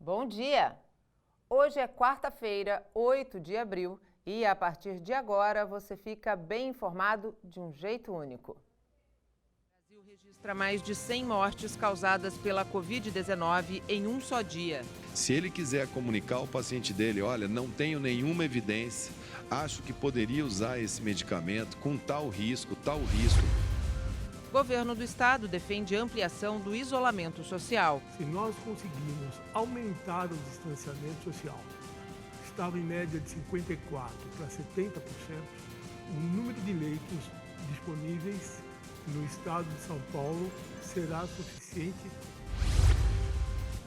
Bom dia! Hoje é quarta-feira, 8 de abril, e a partir de agora você fica bem informado de um jeito único. O Brasil registra mais de 100 mortes causadas pela Covid-19 em um só dia. Se ele quiser comunicar ao paciente dele, olha, não tenho nenhuma evidência, acho que poderia usar esse medicamento com tal risco. O governo do estado defende a ampliação do isolamento social. Se nós conseguirmos aumentar o distanciamento social, estava em média de 54% para 70%, o número de leitos disponíveis no estado de São Paulo será suficiente.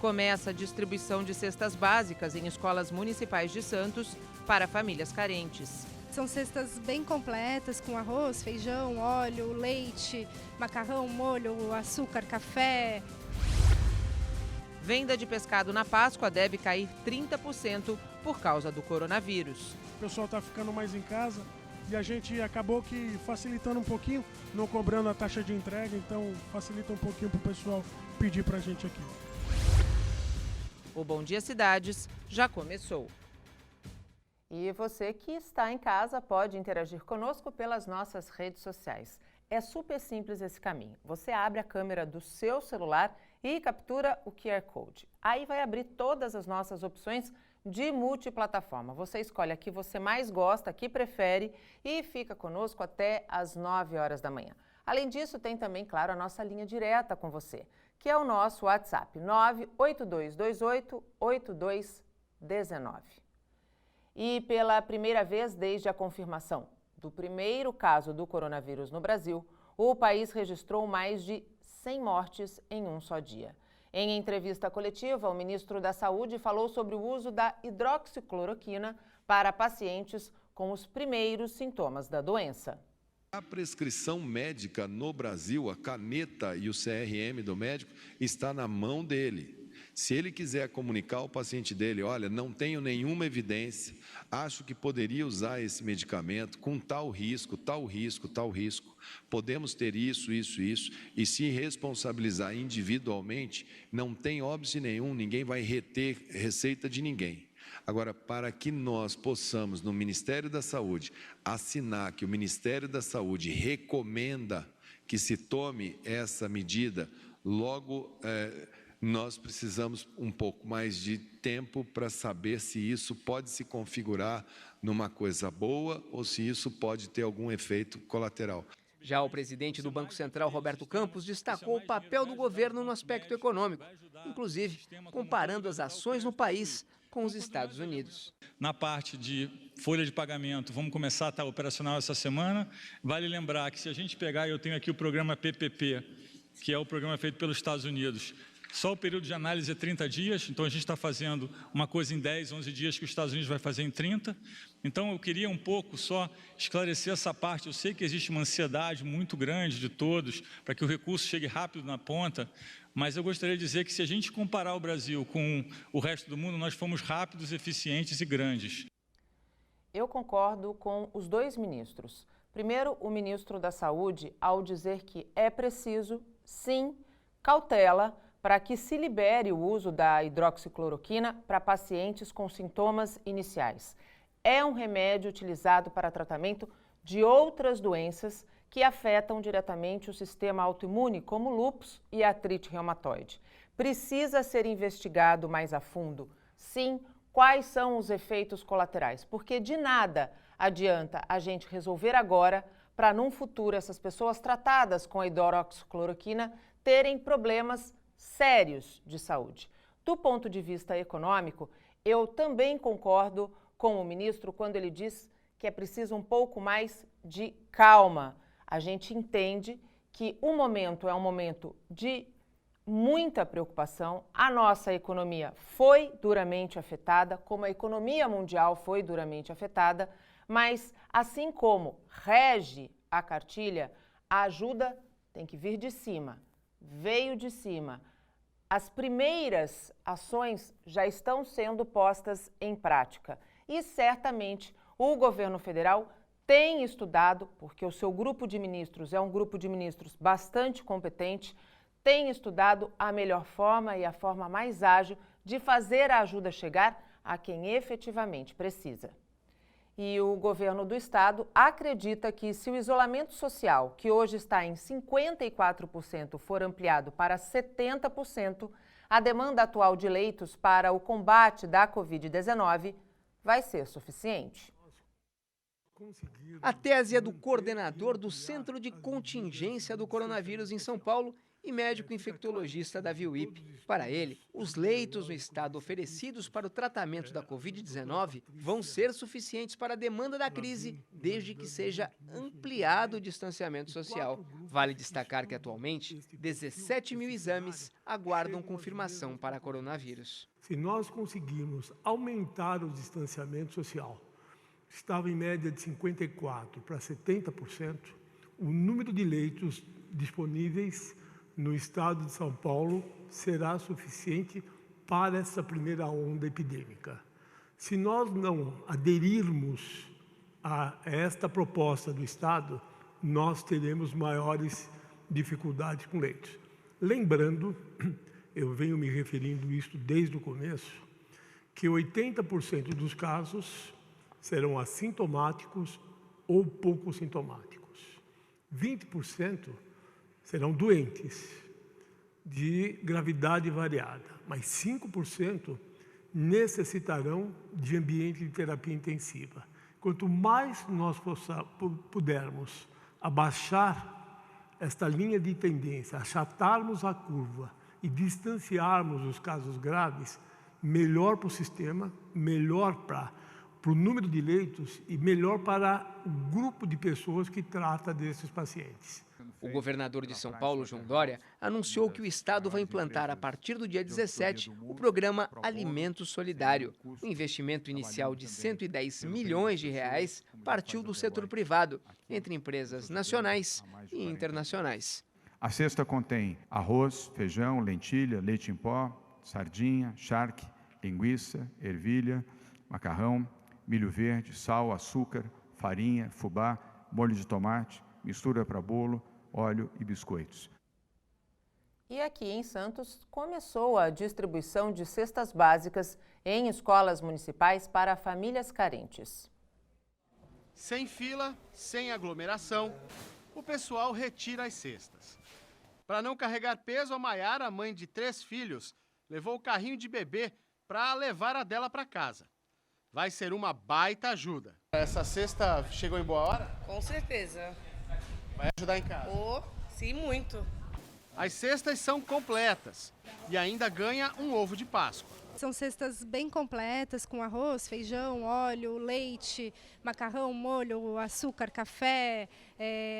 Começa a distribuição de cestas básicas em escolas municipais de Santos para famílias carentes. São cestas bem completas, com arroz, feijão, óleo, leite, macarrão, molho, açúcar, café. Venda de pescado na Páscoa deve cair 30% por causa do coronavírus. O pessoal está ficando mais em casa e a gente acabou que facilitando um pouquinho, não cobrando a taxa de entrega, então facilita um pouquinho para o pessoal pedir para a gente aqui. O Bom Dia Cidades já começou. E você que está em casa pode interagir conosco pelas nossas redes sociais. É super simples esse caminho. Você abre a câmera do seu celular e captura o QR Code. Aí vai abrir todas as nossas opções de multiplataforma. Você escolhe a que você mais gosta, a que prefere e fica conosco até às 9 horas da manhã. Além disso, tem também, claro, a nossa linha direta com você, que é o nosso WhatsApp 98228-8219. E pela primeira vez desde a confirmação do primeiro caso do coronavírus no Brasil, o país registrou mais de 100 mortes em um só dia. Em entrevista coletiva, o ministro da Saúde falou sobre o uso da hidroxicloroquina para pacientes com os primeiros sintomas da doença. A prescrição médica no Brasil, a caneta e o CRM do médico, está na mão dele. Se ele quiser comunicar ao paciente dele, olha, não tenho nenhuma evidência, acho que poderia usar esse medicamento com tal risco, podemos ter isso, e se responsabilizar individualmente, não tem óbice nenhum, ninguém vai reter receita de ninguém. Agora, para que nós possamos, no Ministério da Saúde, assinar que o Ministério da Saúde recomenda que se tome essa medida, logo nós precisamos um pouco mais de tempo para saber se isso pode se configurar numa coisa boa ou se isso pode ter algum efeito colateral. Já o presidente do Banco Central, Roberto Campos, destacou o papel do governo no aspecto econômico, inclusive comparando as ações no país com os Estados Unidos. Na parte de folha de pagamento, vamos começar a estar operacional essa semana. Vale lembrar que se a gente pegar, eu tenho aqui o programa PPP, que é o programa feito pelos Estados Unidos, só o período de análise é 30 dias, então a gente está fazendo uma coisa em 10, 11 dias que os Estados Unidos vai fazer em 30. Então eu queria um pouco só esclarecer essa parte. Eu sei que existe uma ansiedade muito grande de todos para que o recurso chegue rápido na ponta, mas eu gostaria de dizer que se a gente comparar o Brasil com o resto do mundo, nós fomos rápidos, eficientes e grandes. Eu concordo com os dois ministros. Primeiro, o ministro da Saúde, ao dizer que é preciso, sim, cautela, para que se libere o uso da hidroxicloroquina para pacientes com sintomas iniciais. É um remédio utilizado para tratamento de outras doenças que afetam diretamente o sistema autoimune, como lúpus e artrite reumatoide. Precisa ser investigado mais a fundo, sim, quais são os efeitos colaterais, porque de nada adianta a gente resolver agora para, num futuro, essas pessoas tratadas com a hidroxicloroquina terem problemas sérios de saúde. Do ponto de vista econômico, eu também concordo com o ministro quando ele diz que é preciso um pouco mais de calma. A gente entende que o momento é um momento de muita preocupação. A nossa economia foi duramente afetada, como a economia mundial foi duramente afetada, mas assim como rege a cartilha, a ajuda tem que vir de cima. Veio de cima. As primeiras ações já estão sendo postas em prática e certamente o governo federal tem estudado, porque o seu grupo de ministros é um grupo de ministros bastante competente, tem estudado a melhor forma e a forma mais ágil de fazer a ajuda chegar a quem efetivamente precisa. E o governo do estado acredita que se o isolamento social, que hoje está em 54%, for ampliado para 70%, a demanda atual de leitos para o combate da Covid-19 vai ser suficiente. A tese é do coordenador do Centro de Contingência do Coronavírus em São Paulo e médico infectologista Davi Wipp. Para ele, os leitos no estado oferecidos para o tratamento da Covid-19 vão ser suficientes para a demanda da crise, desde que seja ampliado o distanciamento social. Vale destacar que, atualmente, 17 mil exames aguardam confirmação para coronavírus. Se nós conseguirmos aumentar o distanciamento social, estava em média de 54% para 70%, o número de leitos disponíveis no estado de São Paulo será suficiente para essa primeira onda epidêmica. Se nós não aderirmos a esta proposta do estado, nós teremos maiores dificuldades com leitos. Lembrando, eu venho me referindo isso desde o começo, que 80% dos casos serão assintomáticos ou pouco sintomáticos. 20% serão doentes de gravidade variada, mas 5% necessitarão de ambiente de terapia intensiva. Quanto mais nós pudermos abaixar esta linha de tendência, achatarmos a curva e distanciarmos os casos graves, melhor para o sistema, melhor para o número de leitos e melhor para o grupo de pessoas que trata desses pacientes. O governador de São Paulo, João Dória, anunciou que o estado vai implantar a partir do dia 17 o programa Alimento Solidário. O investimento inicial de 110 milhões de reais partiu do setor privado, entre empresas nacionais e internacionais. A cesta contém arroz, feijão, lentilha, leite em pó, sardinha, charque, linguiça, ervilha, macarrão, milho verde, sal, açúcar, farinha, fubá, molho de tomate, mistura para bolo, óleo e biscoitos. E aqui em Santos, começou a distribuição de cestas básicas em escolas municipais para famílias carentes. Sem fila, sem aglomeração, o pessoal retira as cestas. Para não carregar peso, a Maiara, mãe de 3 filhos, levou o carrinho de bebê para levar a dela para casa. Vai ser uma baita ajuda. Essa cesta chegou em boa hora? Com certeza. Vai ajudar em casa? Oh, sim, muito. As cestas são completas e ainda ganha um ovo de Páscoa. São cestas bem completas, com arroz, feijão, óleo, leite, macarrão, molho, açúcar, café,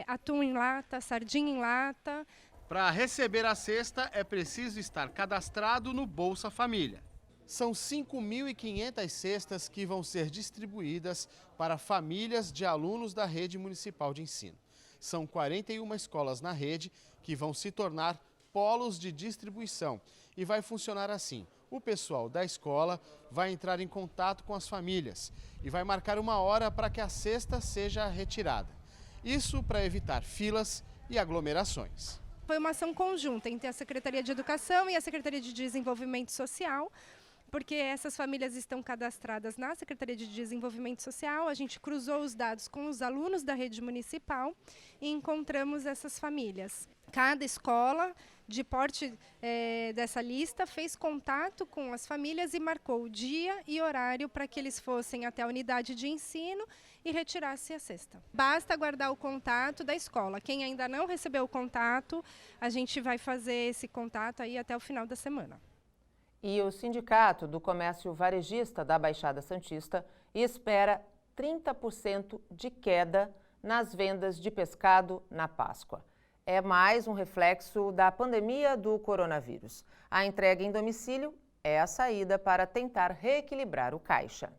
atum em lata, sardinha em lata. Para receber a cesta é preciso estar cadastrado no Bolsa Família. São 5.500 cestas que vão ser distribuídas para famílias de alunos da rede municipal de ensino. São 41 escolas na rede que vão se tornar polos de distribuição. E vai funcionar assim: o pessoal da escola vai entrar em contato com as famílias e vai marcar uma hora para que a cesta seja retirada. Isso para evitar filas e aglomerações. Foi uma ação conjunta entre a Secretaria de Educação e a Secretaria de Desenvolvimento Social, porque essas famílias estão cadastradas na Secretaria de Desenvolvimento Social. A gente cruzou os dados com os alunos da rede municipal e encontramos essas famílias. Cada escola de porte dessa lista fez contato com as famílias e marcou o dia e horário para que eles fossem até a unidade de ensino e retirassem a cesta. Basta aguardar o contato da escola. Quem ainda não recebeu o contato, a gente vai fazer esse contato aí até o final da semana. E o Sindicato do Comércio Varejista da Baixada Santista espera 30% de queda nas vendas de pescado na Páscoa. É mais um reflexo da pandemia do coronavírus. A entrega em domicílio é a saída para tentar reequilibrar o caixa.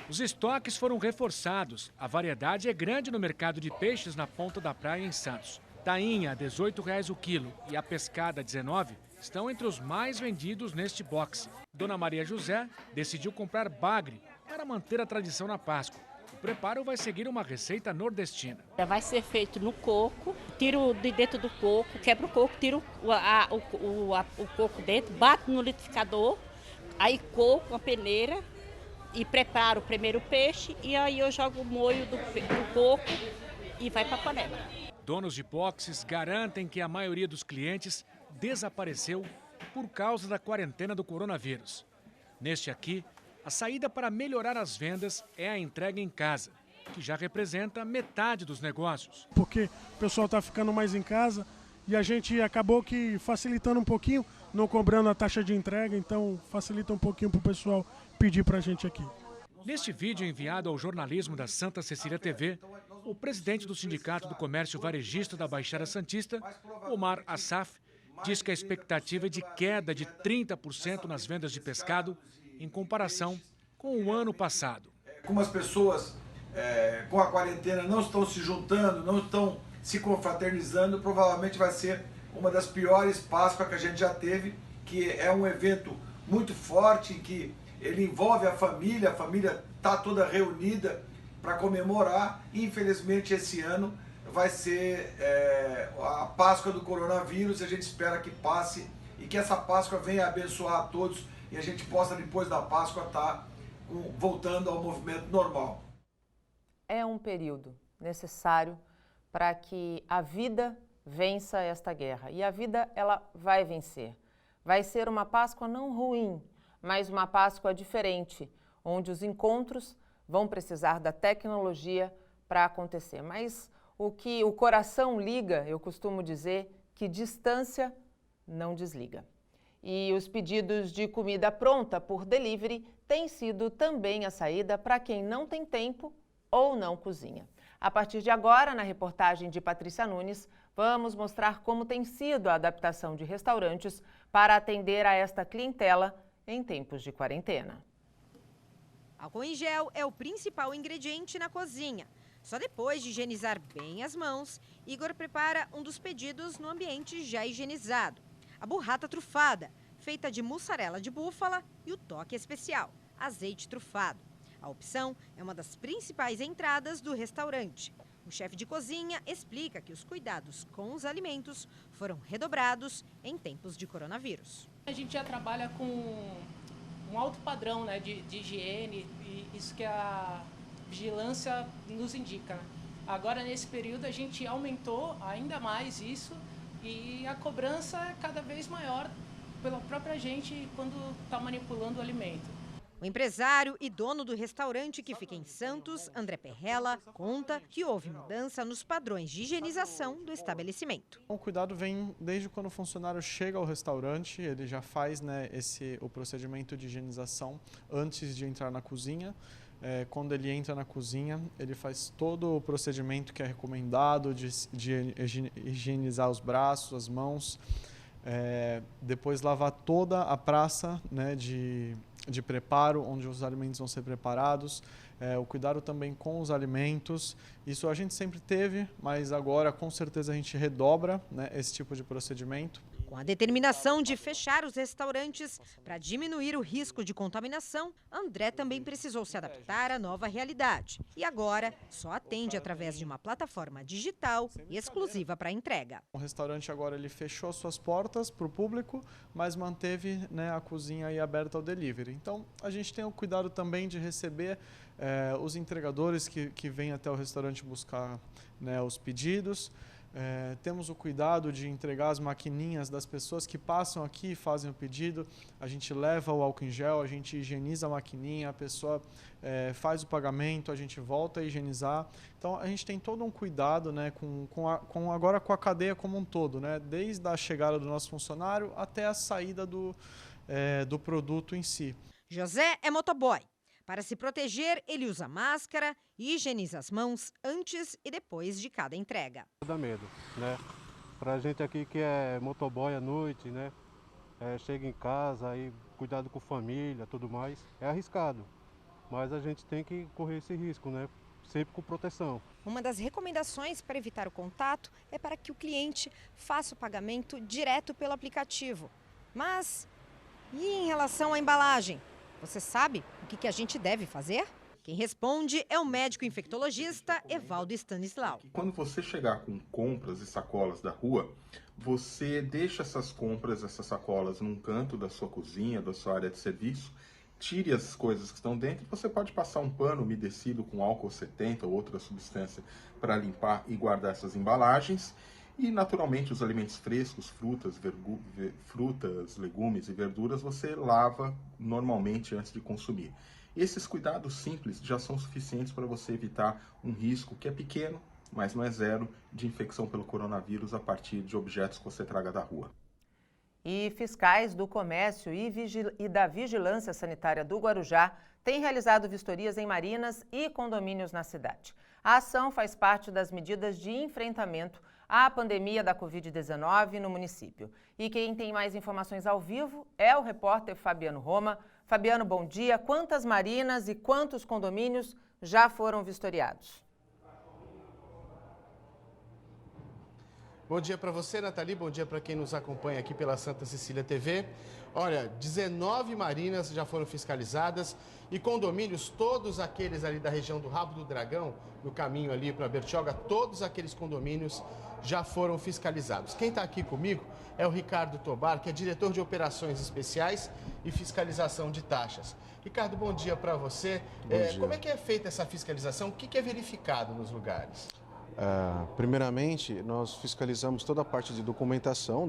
Os estoques foram reforçados. A variedade é grande no mercado de peixes na Ponta da Praia, em Santos. Tainha, R$ 18,00 o quilo, e a pescada, R$ 19,00, estão entre os mais vendidos neste boxe. Dona Maria José decidiu comprar bagre para manter a tradição na Páscoa. O preparo vai seguir uma receita nordestina. Vai ser feito no coco, tiro de dentro do coco, quebra o coco, tiro o coco dentro, bato no liquidificador Aí coco, uma peneira e preparo o primeiro peixe e aí eu jogo o molho do coco e vai para a panela. Donos de boxes garantem que a maioria dos clientes desapareceu por causa da quarentena do coronavírus. Neste aqui, a saída para melhorar as vendas é a entrega em casa, que já representa metade dos negócios. Porque o pessoal está ficando mais em casa e a gente acabou que facilitando um pouquinho, não cobrando a taxa de entrega, então facilita um pouquinho para o pessoal pedir para a gente aqui. Neste vídeo enviado ao jornalismo da Santa Cecília TV, o presidente do Sindicato do Comércio Varejista da Baixada Santista, Omar Assaf, diz que a expectativa é de queda de 30% nas vendas de pescado em comparação com o ano passado. Como as pessoas com a quarentena não estão se juntando, não estão se confraternizando, provavelmente vai ser uma das piores Páscoas que a gente já teve, que é um evento muito forte, que ele envolve a família está toda reunida para comemorar. E, infelizmente, esse ano vai ser a Páscoa do coronavírus. A gente espera que passe e que essa Páscoa venha abençoar a todos e a gente possa, depois da Páscoa, estar voltando ao movimento normal. É um período necessário para que a vida vença esta guerra. E a vida, ela vai vencer. Vai ser uma Páscoa não ruim, mas uma Páscoa diferente, onde os encontros vão precisar da tecnologia para acontecer. Mas o que o coração liga, eu costumo dizer, que distância não desliga. E os pedidos de comida pronta por delivery têm sido também a saída para quem não tem tempo ou não cozinha. A partir de agora, na reportagem de Patrícia Nunes, vamos mostrar como tem sido a adaptação de restaurantes para atender a esta clientela em tempos de quarentena. Álcool em gel é o principal ingrediente na cozinha. Só depois de higienizar bem as mãos, Igor prepara um dos pedidos no ambiente já higienizado. A burrata trufada, feita de mussarela de búfala e o toque especial, azeite trufado. A opção é uma das principais entradas do restaurante. O chefe de cozinha explica que os cuidados com os alimentos foram redobrados em tempos de coronavírus. A gente já trabalha com um alto padrão, né, de higiene, e isso que a vigilância nos indica. Agora, nesse período, a gente aumentou ainda mais isso e a cobrança é cada vez maior pela própria gente quando está manipulando o alimento. O empresário e dono do restaurante que fica em Santos, André Perrella, conta que houve mudança nos padrões de higienização do estabelecimento. O cuidado vem desde quando o funcionário chega ao restaurante, ele já faz, né, o procedimento de higienização antes de entrar na cozinha. Quando ele entra na cozinha, ele faz todo o procedimento que é recomendado de higienizar os braços, as mãos, depois lavar toda a praça, né, de preparo, onde os alimentos vão ser preparados, o cuidado também com os alimentos. Isso a gente sempre teve, mas agora com certeza a gente redobra, né, esse tipo de procedimento. Com a determinação de fechar os restaurantes para diminuir o risco de contaminação, André também precisou se adaptar à nova realidade. E agora só atende através de uma plataforma digital exclusiva para entrega. O restaurante agora ele fechou suas portas para o público, mas manteve, né, a cozinha aí aberta ao delivery. Então a gente tem o cuidado também de receber os entregadores que vêm até o restaurante buscar, né, os pedidos. Temos o cuidado de entregar as maquininhas das pessoas que passam aqui e fazem o pedido. A gente leva o álcool em gel, a gente higieniza a maquininha, a pessoa faz o pagamento, a gente volta a higienizar. Então a gente tem todo um cuidado, né, agora com a cadeia como um todo, né, desde a chegada do nosso funcionário até a saída do produto em si. José é motoboy. Para se proteger, ele usa máscara e higieniza as mãos antes e depois de cada entrega. Dá medo, né? Pra gente aqui que é motoboy à noite, né? Chega em casa, aí cuidado com família, tudo mais, é arriscado. Mas a gente tem que correr esse risco, né? Sempre com proteção. Uma das recomendações para evitar o contato é para que o cliente faça o pagamento direto pelo aplicativo. Mas e em relação à embalagem? Você sabe o que a gente deve fazer? Quem responde é o médico infectologista Evaldo Stanislau. Quando você chegar com compras e sacolas da rua, você deixa essas compras, essas sacolas num canto da sua cozinha, da sua área de serviço, tire as coisas que estão dentro, você pode passar um pano umedecido com álcool 70 ou outra substância para limpar e guardar essas embalagens. E, naturalmente, os alimentos frescos, frutas, legumes e verduras, você lava normalmente antes de consumir. Esses cuidados simples já são suficientes para você evitar um risco que é pequeno, mas não é zero, de infecção pelo coronavírus a partir de objetos que você traga da rua. E fiscais do comércio e da vigilância sanitária do Guarujá têm realizado vistorias em marinas e condomínios na cidade. A ação faz parte das medidas de enfrentamento à pandemia da Covid-19 no município. E quem tem mais informações ao vivo é o repórter Fabiano Roma. Fabiano, bom dia. Quantas marinas e quantos condomínios já foram vistoriados? Bom dia para você, Nathalie. Bom dia para quem nos acompanha aqui pela Santa Cecília TV. Olha, 19 marinas já foram fiscalizadas e condomínios, todos aqueles ali da região do Rabo do Dragão, no caminho ali para Bertioga, todos aqueles condomínios já foram fiscalizados. Quem está aqui comigo é o Ricardo Tobar, que é diretor de operações especiais e fiscalização de taxas. Ricardo, bom dia para você. Como é que é feita essa fiscalização? O que é verificado nos lugares? Primeiramente, nós fiscalizamos toda a parte de documentação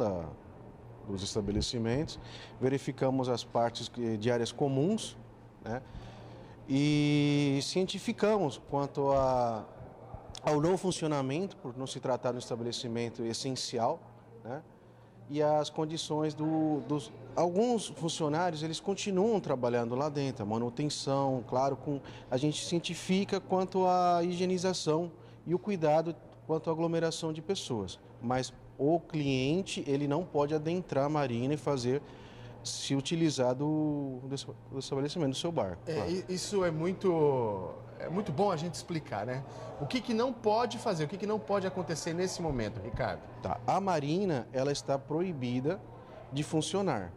dos estabelecimentos, verificamos as partes de áreas comuns, né, e cientificamos quanto ao não funcionamento, por não se tratar de um estabelecimento essencial, né, e as condições dos... Alguns funcionários, eles continuam trabalhando lá dentro, a manutenção, claro, a gente cientifica quanto à higienização e o cuidado quanto à aglomeração de pessoas. Mas o cliente, ele não pode adentrar a marina e se utilizar do estabelecimento, do seu bar. Claro. Isso é muito bom a gente explicar, né? O que não pode fazer, o que não pode acontecer nesse momento, Ricardo? Tá. A marina, ela está proibida de funcionar.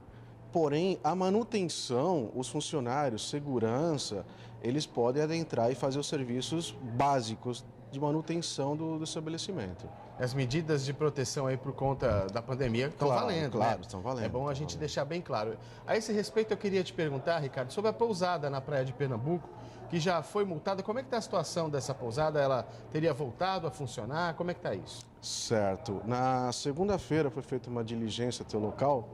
Porém, a manutenção, os funcionários, segurança, eles podem adentrar e fazer os serviços básicos de manutenção do estabelecimento. As medidas de proteção aí por conta da pandemia estão valendo, claro, né? Estão valendo. É bom a gente deixar bem claro. A esse respeito, eu queria te perguntar, Ricardo, sobre a pousada na praia de Pernambuco, que já foi multada. Como é que está a situação dessa pousada? Ela teria voltado a funcionar? Como é que está isso? Certo. Na segunda-feira foi feita uma diligência até o local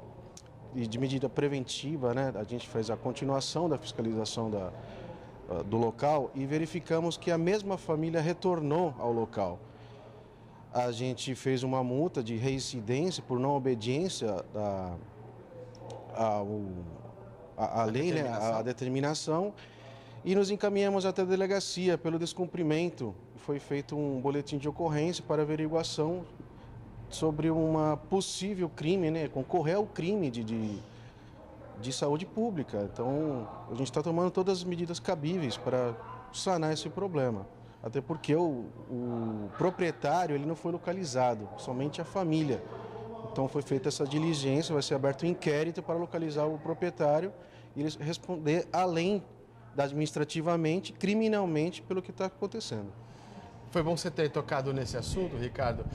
e de medida preventiva, né? A gente fez a continuação da fiscalização do local e verificamos que a mesma família retornou ao local. A gente fez uma multa de reincidência por não obediência à lei, né, à determinação, e nos encaminhamos até a delegacia pelo descumprimento. Foi feito um boletim de ocorrência para averiguação sobre uma possível crime, né, concorrer ao crime de saúde pública. Então, a gente está tomando todas as medidas cabíveis para sanar esse problema. Até porque o proprietário ele não foi localizado, somente a família. Então, foi feita essa diligência, vai ser aberto um inquérito para localizar o proprietário e ele responder além administrativamente, criminalmente, pelo que está acontecendo. Foi bom você ter tocado nesse assunto, Ricardo.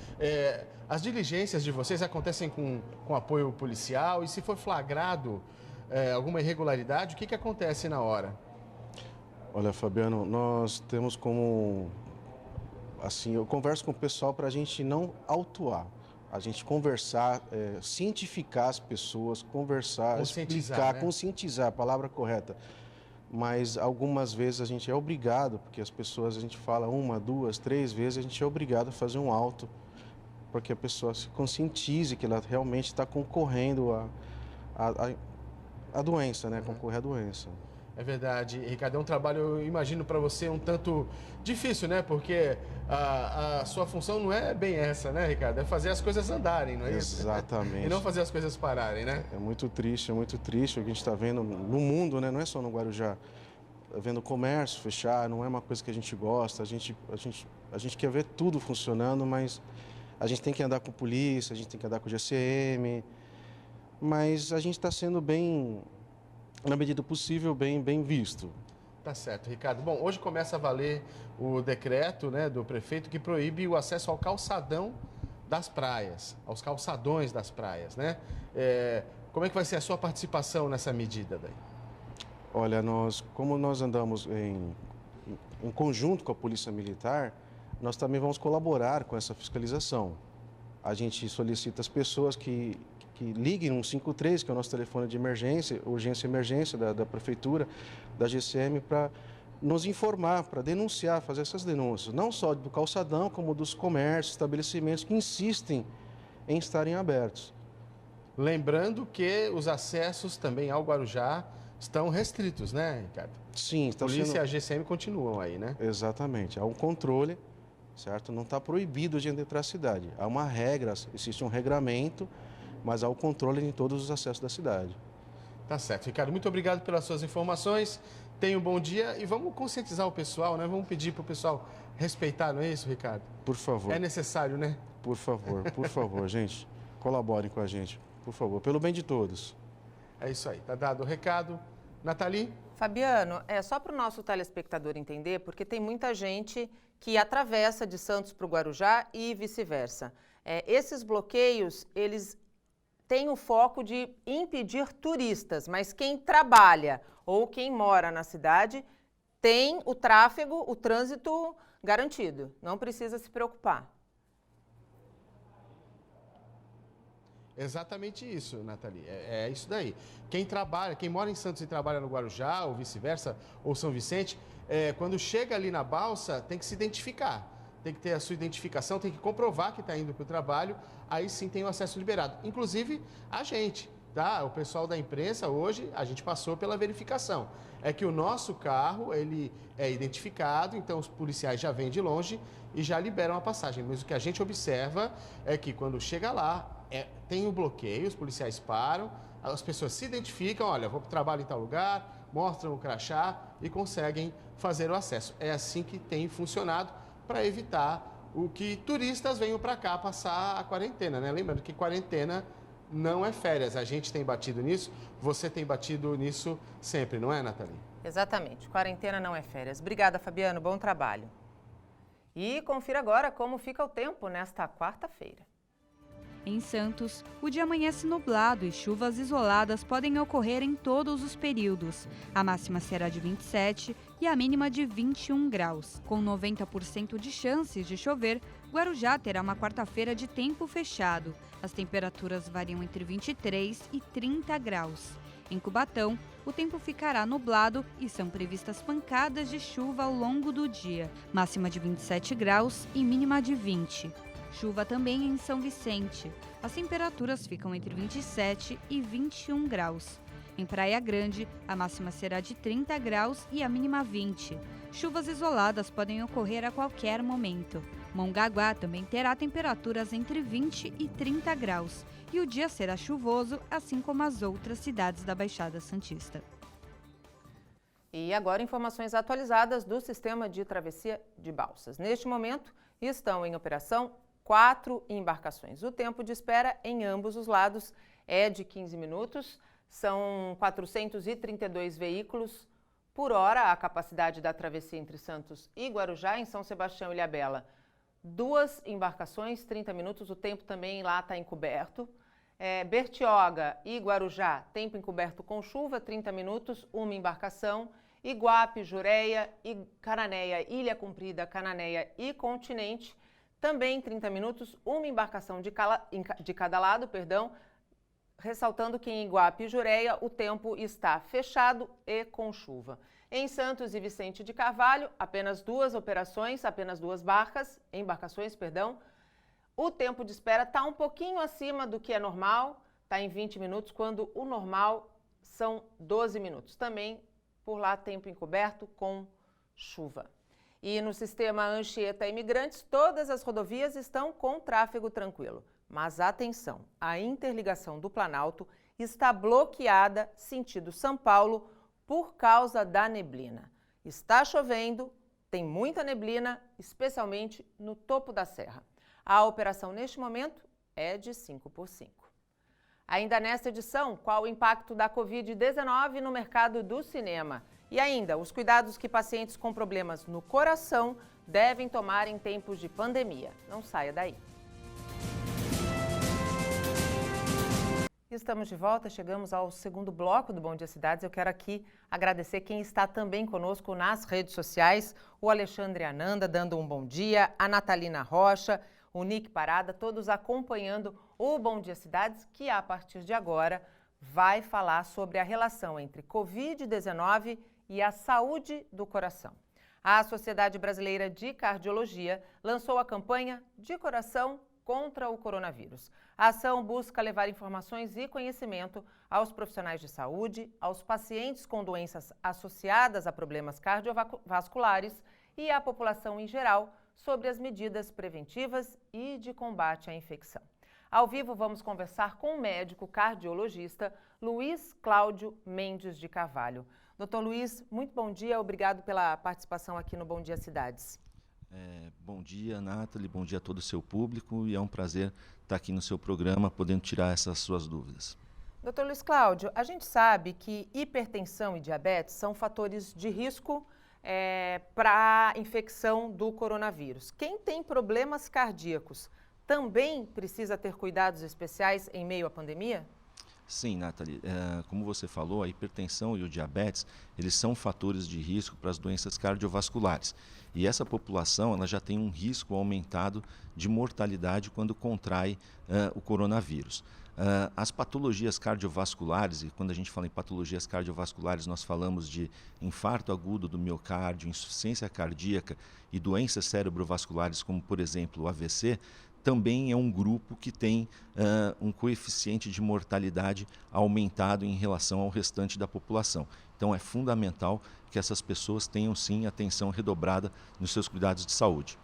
As diligências de vocês acontecem com apoio policial e se for flagrado alguma irregularidade, o que acontece na hora? Olha, Fabiano, nós temos como... Assim, eu converso com o pessoal para a gente não autuar. A gente conversar, cientificar as pessoas, conversar, explicar, né? Conscientizar, a palavra correta. Mas algumas vezes a gente é obrigado, porque as pessoas, a gente fala 1, 2, 3 vezes, a gente é obrigado a fazer um auto, para que a pessoa se conscientize que ela realmente está concorrendo a doença, né? Concorrer à doença. É verdade, Ricardo, é um trabalho, eu imagino, para você um tanto difícil, né? Porque a sua função não é bem essa, né, Ricardo? É fazer as coisas andarem, não é isso? Exatamente. E não fazer as coisas pararem, né? É muito triste o que a gente está vendo no mundo, né? Não é só no Guarujá. Vendo o comércio fechar, não é uma coisa que a gente gosta, a gente quer ver tudo funcionando, mas a gente tem que andar com a polícia, a gente tem que andar com o GCM, mas a gente está sendo bem, na medida possível, bem visto. Tá certo, Ricardo. Bom, hoje começa a valer o decreto, né, do prefeito que proíbe o acesso ao calçadão das praias, aos calçadões das praias, né? Como é que vai ser a sua participação nessa medida daí? Olha, como nós andamos em conjunto com a Polícia Militar, nós também vamos colaborar com essa fiscalização. A gente solicita às pessoas que liguem no 153, que é o nosso telefone de emergência, urgência e emergência da Prefeitura, da GCM, para nos informar, para denunciar, fazer essas denúncias, não só do calçadão, como dos comércios, estabelecimentos que insistem em estarem abertos. Lembrando que os acessos também ao Guarujá estão restritos, né, Ricardo? Sim, a polícia e a GCM continuam aí, né? Exatamente, há um controle, certo? Não está proibido de entrar na cidade. Há uma regra, existe um regramento, mas há o controle em todos os acessos da cidade. Tá certo, Ricardo. Muito obrigado pelas suas informações. Tenha um bom dia e vamos conscientizar o pessoal, né? Vamos pedir para o pessoal respeitar, não é isso, Ricardo? Por favor. É necessário, né? Por favor, gente. Colaborem com a gente, por favor, pelo bem de todos. É isso aí, tá dado o recado. Nathalie? Fabiano, só para o nosso telespectador entender, porque tem muita gente que atravessa de Santos para o Guarujá e vice-versa. Esses bloqueios, eles têm o foco de impedir turistas, mas quem trabalha ou quem mora na cidade tem o tráfego, o trânsito garantido. Não precisa se preocupar. Exatamente isso, Nathalie. É isso daí. Quem mora em Santos e trabalha no Guarujá, ou vice-versa, ou São Vicente, quando chega ali na balsa, tem que se identificar. Tem que ter a sua identificação, tem que comprovar que está indo para o trabalho, aí sim tem o acesso liberado. Inclusive, a gente, tá? O pessoal da imprensa, hoje, a gente passou pela verificação. É que o nosso carro, ele é identificado, então os policiais já vêm de longe e já liberam a passagem. Mas o que a gente observa é que quando chega lá, tem o bloqueio, os policiais param, as pessoas se identificam, olha, vou para o trabalho em tal lugar, mostram o crachá e conseguem fazer o acesso. É assim que tem funcionado para evitar o que turistas venham para cá passar a quarentena, né? Lembrando que quarentena não é férias, a gente tem batido nisso, você tem batido nisso sempre, não é, Nathalie? Exatamente, quarentena não é férias. Obrigada, Fabiano, bom trabalho. E confira agora como fica o tempo nesta quarta-feira. Em Santos, o dia amanhece nublado e chuvas isoladas podem ocorrer em todos os períodos. A máxima será de 27 e a mínima de 21 graus. Com 90% de chances de chover, Guarujá terá uma quarta-feira de tempo fechado. As temperaturas variam entre 23 e 30 graus. Em Cubatão, o tempo ficará nublado e são previstas pancadas de chuva ao longo do dia. Máxima de 27 graus e mínima de 20. Chuva também em São Vicente. As temperaturas ficam entre 27 e 21 graus. Em Praia Grande, a máxima será de 30 graus e a mínima 20. Chuvas isoladas podem ocorrer a qualquer momento. Mongaguá também terá temperaturas entre 20 e 30 graus. E o dia será chuvoso, assim como as outras cidades da Baixada Santista. E agora informações atualizadas do sistema de travessia de balsas. Neste momento, estão em operação 4 embarcações. O tempo de espera em ambos os lados é de 15 minutos. São 432 veículos por hora a capacidade da travessia entre Santos e Guarujá. Em São Sebastião e Ilhabela, 2 embarcações, 30 minutos. O tempo também lá está encoberto. Bertioga e Guarujá, tempo encoberto com chuva, 30 minutos, 1 embarcação. Iguape, Jureia e Cananéia, Ilha Comprida, Cananéia e Continente, também 30 minutos, 1 embarcação de cada lado, ressaltando que em Iguape e Jureia o tempo está fechado e com chuva. Em Santos e Vicente de Carvalho, apenas 2 operações, apenas 2 embarcações. O tempo de espera está um pouquinho acima do que é normal, está em 20 minutos, quando o normal são 12 minutos. Também por lá tempo encoberto com chuva. E no sistema Anchieta Imigrantes, todas as rodovias estão com tráfego tranquilo. Mas atenção, a interligação do Planalto está bloqueada sentido São Paulo por causa da neblina. Está chovendo, tem muita neblina, especialmente no topo da serra. A operação neste momento é de 5x5. Ainda nesta edição, qual o impacto da Covid-19 no mercado do cinema? E ainda, os cuidados que pacientes com problemas no coração devem tomar em tempos de pandemia. Não saia daí. Estamos de volta, chegamos ao segundo bloco do Bom Dia Cidades. Eu quero aqui agradecer quem está também conosco nas redes sociais, o Alexandre Ananda dando um bom dia, a Natalina Rocha, o Nick Parada, todos acompanhando o Bom Dia Cidades, que a partir de agora vai falar sobre a relação entre Covid-19 e a saúde do coração. A Sociedade Brasileira de Cardiologia lançou a campanha De Coração contra o Coronavírus. A ação busca levar informações e conhecimento aos profissionais de saúde, aos pacientes com doenças associadas a problemas cardiovasculares e à população em geral sobre as medidas preventivas e de combate à infecção. Ao vivo, vamos conversar com o médico cardiologista Luiz Cláudio Mendes de Carvalho. Doutor Luiz, muito bom dia, obrigado pela participação aqui no Bom Dia Cidades. Bom dia, Nathalie, bom dia a todo o seu público e é um prazer estar aqui no seu programa podendo tirar essas suas dúvidas. Doutor Luiz Cláudio, a gente sabe que hipertensão e diabetes são fatores de risco para a infecção do coronavírus. Quem tem problemas cardíacos também precisa ter cuidados especiais em meio à pandemia? Sim, Nathalie, como você falou, a hipertensão e o diabetes, eles são fatores de risco para as doenças cardiovasculares. E essa população ela já tem um risco aumentado de mortalidade quando contrai o coronavírus. As patologias cardiovasculares, e quando a gente fala em patologias cardiovasculares, nós falamos de infarto agudo do miocárdio, insuficiência cardíaca e doenças cerebrovasculares, como por exemplo o AVC, também é um grupo que tem um coeficiente de mortalidade aumentado em relação ao restante da população. Então é fundamental que essas pessoas tenham sim atenção redobrada nos seus cuidados de saúde.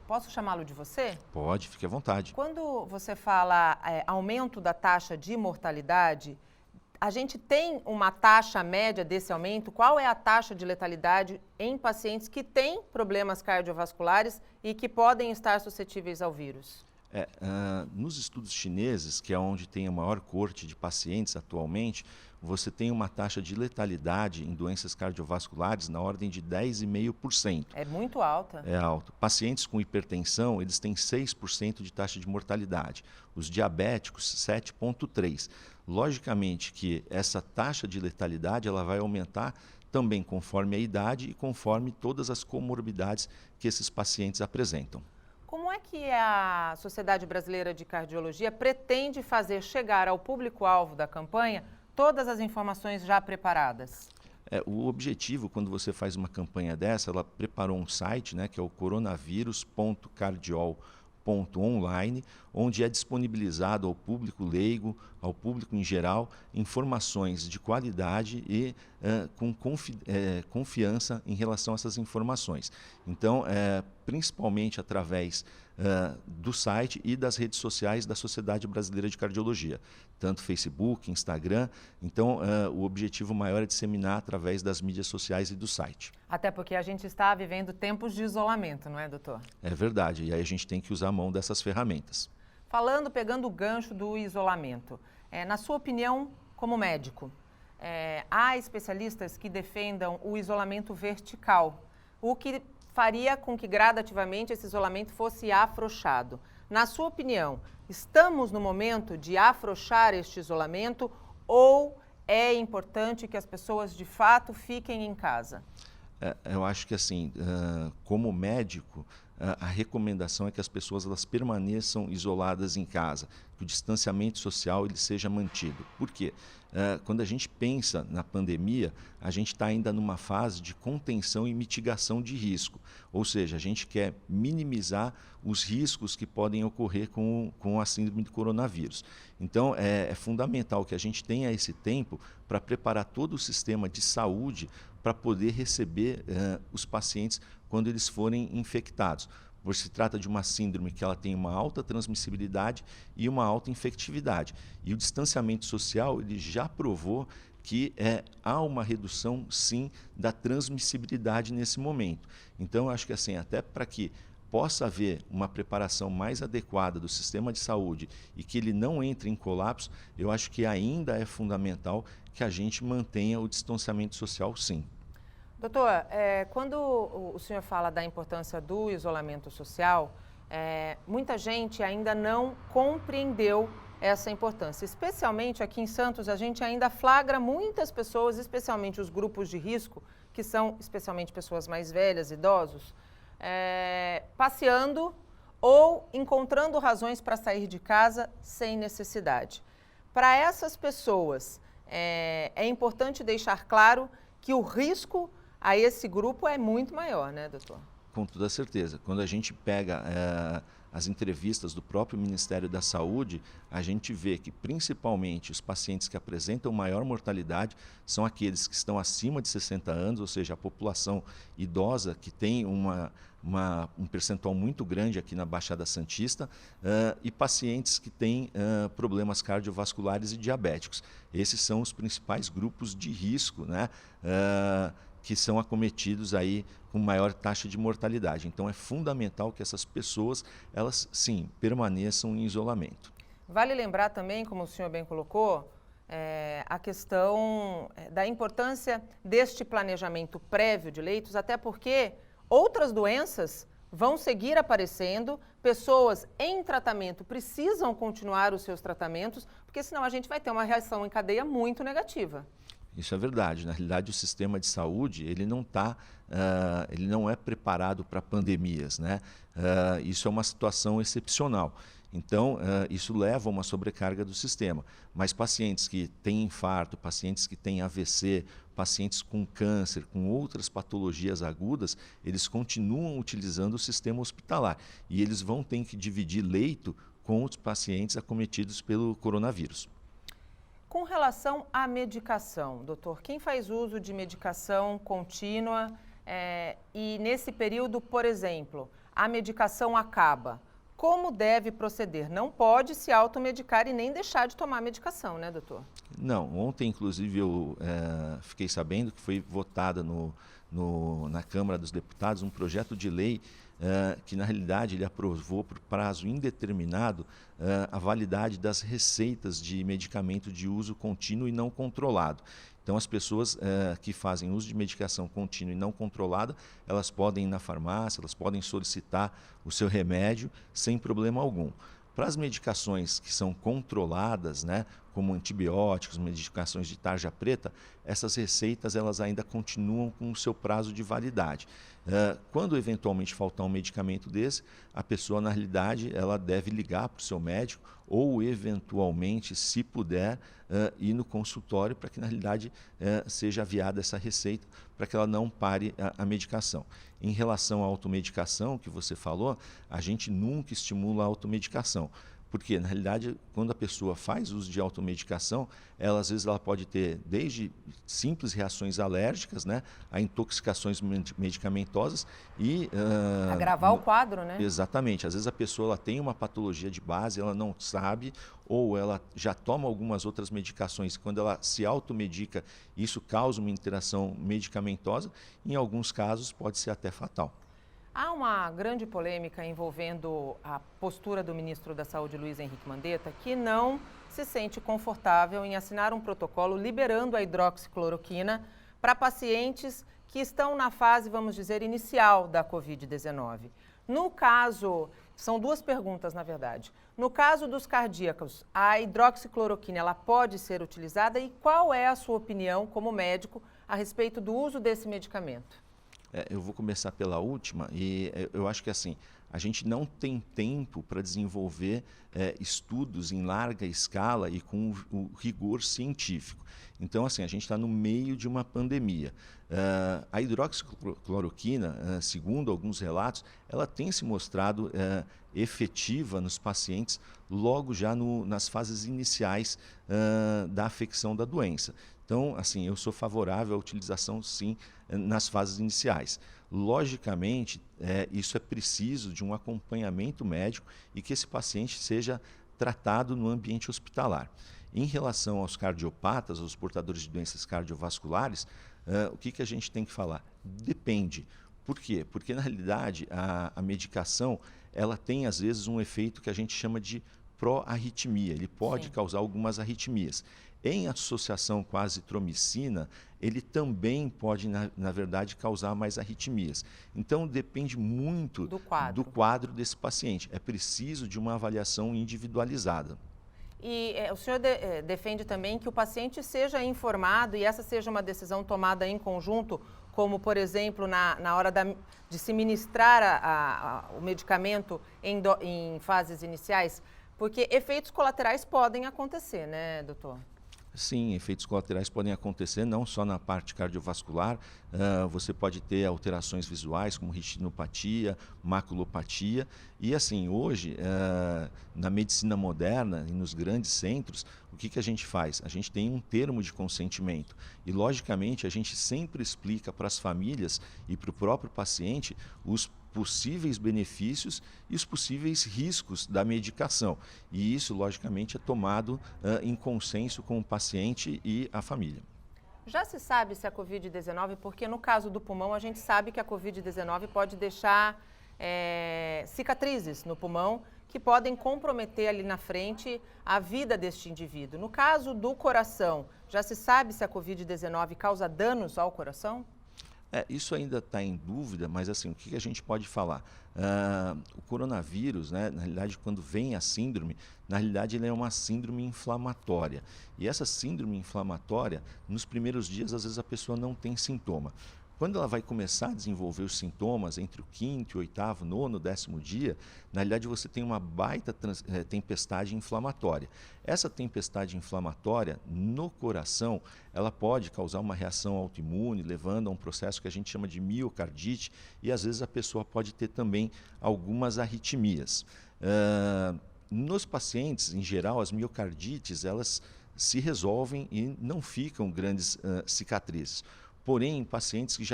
Posso chamá-lo de você? Pode, fique à vontade. Quando você fala aumento da taxa de mortalidade, a gente tem uma taxa média desse aumento? Qual é a taxa de letalidade em pacientes que têm problemas cardiovasculares e que podem estar suscetíveis ao vírus? Nos estudos chineses, que é onde tem a maior corte de pacientes atualmente, você tem uma taxa de letalidade em doenças cardiovasculares na ordem de 10,5%. É muito alta. É alto. Pacientes com hipertensão, eles têm 6% de taxa de mortalidade. Os diabéticos, 7,3%. Logicamente que essa taxa de letalidade ela vai aumentar também conforme a idade e conforme todas as comorbidades que esses pacientes apresentam. Como é que a Sociedade Brasileira de Cardiologia pretende fazer chegar ao público-alvo da campanha todas as informações já preparadas? O objetivo, quando você faz uma campanha dessa, ela preparou um site, né, que é o coronavírus.cardiol.online, onde é disponibilizado ao público leigo, ao público em geral, informações de qualidade e com confiança em relação a essas informações. Então, principalmente através do site e das redes sociais da Sociedade Brasileira de Cardiologia, tanto Facebook, Instagram. Então, o objetivo maior é disseminar através das mídias sociais e do site. Até porque a gente está vivendo tempos de isolamento, não é, doutor? É verdade, e aí a gente tem que usar a mão dessas ferramentas. Pegando o gancho do isolamento, na sua opinião, como médico, há especialistas que defendam o isolamento vertical, o que faria com que gradativamente esse isolamento fosse afrouxado. Na sua opinião, estamos no momento de afrouxar este isolamento ou é importante que as pessoas de fato fiquem em casa? Eu acho que assim, como médico, a recomendação é que as pessoas elas permaneçam isoladas em casa, que o distanciamento social ele seja mantido. Por quê? Quando a gente pensa na pandemia, a gente está ainda numa fase de contenção e mitigação de risco, ou seja, a gente quer minimizar os riscos que podem ocorrer com a síndrome do coronavírus. Então, é fundamental que a gente tenha esse tempo para preparar todo o sistema de saúde para poder receber os pacientes quando eles forem infectados. Porque se trata de uma síndrome que ela tem uma alta transmissibilidade e uma alta infectividade. E o distanciamento social ele já provou que há uma redução, sim, da transmissibilidade nesse momento. Então, eu acho que assim, até para que possa haver uma preparação mais adequada do sistema de saúde e que ele não entre em colapso, eu acho que ainda é fundamental que a gente mantenha o distanciamento social, sim. Doutor, quando o senhor fala da importância do isolamento social, muita gente ainda não compreendeu essa importância. Especialmente aqui em Santos, a gente ainda flagra muitas pessoas, especialmente os grupos de risco, que são especialmente pessoas mais velhas, idosos, passeando ou encontrando razões para sair de casa sem necessidade. Para essas pessoas, é importante deixar claro que o risco a esse grupo é muito maior, né, doutor? Com toda certeza. Quando a gente pega as entrevistas do próprio Ministério da Saúde, a gente vê que principalmente os pacientes que apresentam maior mortalidade são aqueles que estão acima de 60 anos, ou seja, a população idosa que tem um percentual muito grande aqui na Baixada Santista, e pacientes que têm problemas cardiovasculares e diabéticos. Esses são os principais grupos de risco, né? Que são acometidos aí com maior taxa de mortalidade. Então é fundamental que essas pessoas, elas sim, permaneçam em isolamento. Vale lembrar também, como o senhor bem colocou, a questão da importância deste planejamento prévio de leitos, até porque outras doenças vão seguir aparecendo, pessoas em tratamento precisam continuar os seus tratamentos, porque senão a gente vai ter uma reação em cadeia muito negativa. Isso é verdade. Na realidade, o sistema de saúde ele não é preparado para pandemias, né? Isso é uma situação excepcional. Então, isso leva a uma sobrecarga do sistema. Mas pacientes que têm infarto, pacientes que têm AVC, pacientes com câncer, com outras patologias agudas, eles continuam utilizando o sistema hospitalar. E eles vão ter que dividir leito com os pacientes acometidos pelo coronavírus. Com relação à medicação, doutor, quem faz uso de medicação contínua e nesse período, por exemplo, a medicação acaba, como deve proceder? Não pode se automedicar e nem deixar de tomar medicação, né, doutor? Não, ontem inclusive eu fiquei sabendo que foi votada na Câmara dos Deputados um projeto de lei que na realidade ele aprovou por prazo indeterminado a validade das receitas de medicamento de uso contínuo e não controlado. Então as pessoas que fazem uso de medicação contínua e não controlada, elas podem ir na farmácia, elas podem solicitar o seu remédio sem problema algum. Para as medicações que são controladas, né, como antibióticos, medicações de tarja preta, essas receitas elas ainda continuam com o seu prazo de validade. Quando eventualmente faltar um medicamento desse, a pessoa na realidade ela deve ligar para o seu médico ou eventualmente, se puder, ir no consultório para que na realidade seja aviada essa receita para que ela não pare a medicação. Em relação à automedicação que você falou, a gente nunca estimula a automedicação. Porque, na realidade, quando a pessoa faz uso de automedicação, às vezes ela pode ter desde simples reações alérgicas, né, a intoxicações medicamentosas e... agravar o quadro, né? Exatamente. Às vezes a pessoa ela tem uma patologia de base, ela não sabe, ou ela já toma algumas outras medicações. Quando ela se automedica, isso causa uma interação medicamentosa, em alguns casos pode ser até fatal. Há uma grande polêmica envolvendo a postura do ministro da Saúde, Luiz Henrique Mandetta, que não se sente confortável em assinar um protocolo liberando a hidroxicloroquina para pacientes que estão na fase, vamos dizer, inicial da Covid-19. No caso, são duas perguntas, na verdade. No caso dos cardíacos, a hidroxicloroquina ela pode ser utilizada e qual é a sua opinião como médico a respeito do uso desse medicamento? Eu vou começar pela última e eu acho que assim, a gente não tem tempo para desenvolver estudos em larga escala e com o rigor científico. Então, assim, a gente está no meio de uma pandemia. A hidroxicloroquina, segundo alguns relatos, ela tem se mostrado efetiva nos pacientes logo já nas fases iniciais da afecção da doença. Então, assim, eu sou favorável à utilização, sim, nas fases iniciais. Logicamente, isso é preciso de um acompanhamento médico e que esse paciente seja tratado no ambiente hospitalar. Em relação aos cardiopatas, aos portadores de doenças cardiovasculares, o que a gente tem que falar? Depende. Por quê? Porque, na realidade, a medicação ela tem, às vezes, um efeito que a gente chama de pró-arritmia. Ele pode causar algumas arritmias. Em associação com a azitromicina, ele também pode, na verdade, causar mais arritmias. Então, depende muito do quadro desse paciente. É preciso de uma avaliação individualizada. E o senhor defende também que o paciente seja informado e essa seja uma decisão tomada em conjunto, como, por exemplo, na hora de se ministrar o medicamento em fases iniciais, porque efeitos colaterais podem acontecer, né, doutor? Sim, efeitos colaterais podem acontecer não só na parte cardiovascular, você pode ter alterações visuais como retinopatia, maculopatia e assim, hoje na medicina moderna e nos grandes centros, o que a gente faz? A gente tem um termo de consentimento e logicamente a gente sempre explica para as famílias e para o próprio paciente os possíveis benefícios e os possíveis riscos da medicação. E isso, logicamente, é tomado em consenso com o paciente e a família. Já se sabe se a Covid-19, porque no caso do pulmão a gente sabe que a Covid-19 pode deixar cicatrizes no pulmão que podem comprometer ali na frente a vida deste indivíduo. No caso do coração, já se sabe se a Covid-19 causa danos ao coração? Isso ainda está em dúvida, mas assim, o que a gente pode falar? O coronavírus, né, na realidade, quando vem a síndrome, na realidade ele é uma síndrome inflamatória. E essa síndrome inflamatória, nos primeiros dias, às vezes a pessoa não tem sintoma. Quando ela vai começar a desenvolver os sintomas entre o 5º, 8º, 9º, 10º dia, na realidade você tem uma baita tempestade inflamatória. Essa tempestade inflamatória no coração, ela pode causar uma reação autoimune, levando a um processo que a gente chama de miocardite e às vezes a pessoa pode ter também algumas arritmias. Nos pacientes, em geral, as miocardites, elas se resolvem e não ficam grandes cicatrizes. Porém, em pacientes que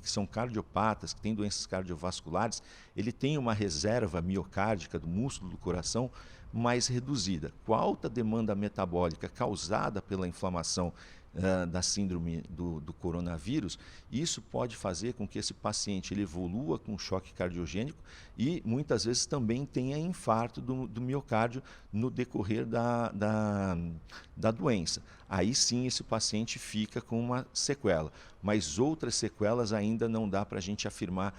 são cardiopatas, que têm doenças cardiovasculares, ele tem uma reserva miocárdica do músculo do coração mais reduzida. Com a alta demanda metabólica causada pela inflamação da síndrome do coronavírus, isso pode fazer com que esse paciente ele evolua com choque cardiogênico e muitas vezes também tenha infarto do miocárdio no decorrer da doença. Aí sim esse paciente fica com uma sequela, mas outras sequelas ainda não dá para a gente afirmar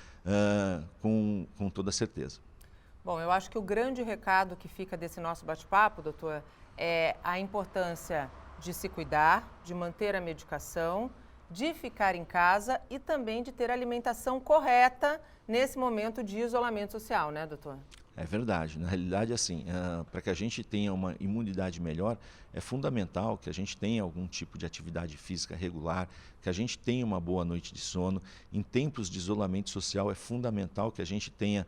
com toda certeza. Bom, eu acho que o grande recado que fica desse nosso bate-papo, doutor, é a importância de se cuidar, de manter a medicação, de ficar em casa e também de ter a alimentação correta nesse momento de isolamento social, né, doutor? É verdade. Na realidade, assim, para que a gente tenha uma imunidade melhor, é fundamental que a gente tenha algum tipo de atividade física regular, que a gente tenha uma boa noite de sono. Em tempos de isolamento social, é fundamental que a gente tenha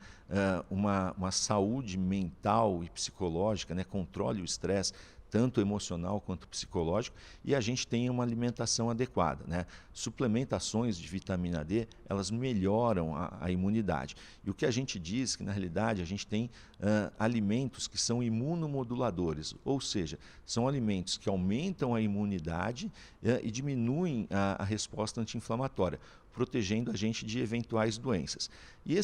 uma saúde mental e psicológica, né? Controle o estresse, tanto emocional quanto psicológico, e a gente tem uma alimentação adequada, né? Suplementações de vitamina D, elas melhoram a imunidade. E o que a gente diz que, na realidade, a gente tem alimentos que são imunomoduladores, ou seja, são alimentos que aumentam a imunidade e diminuem a resposta anti-inflamatória, protegendo a gente de eventuais doenças. E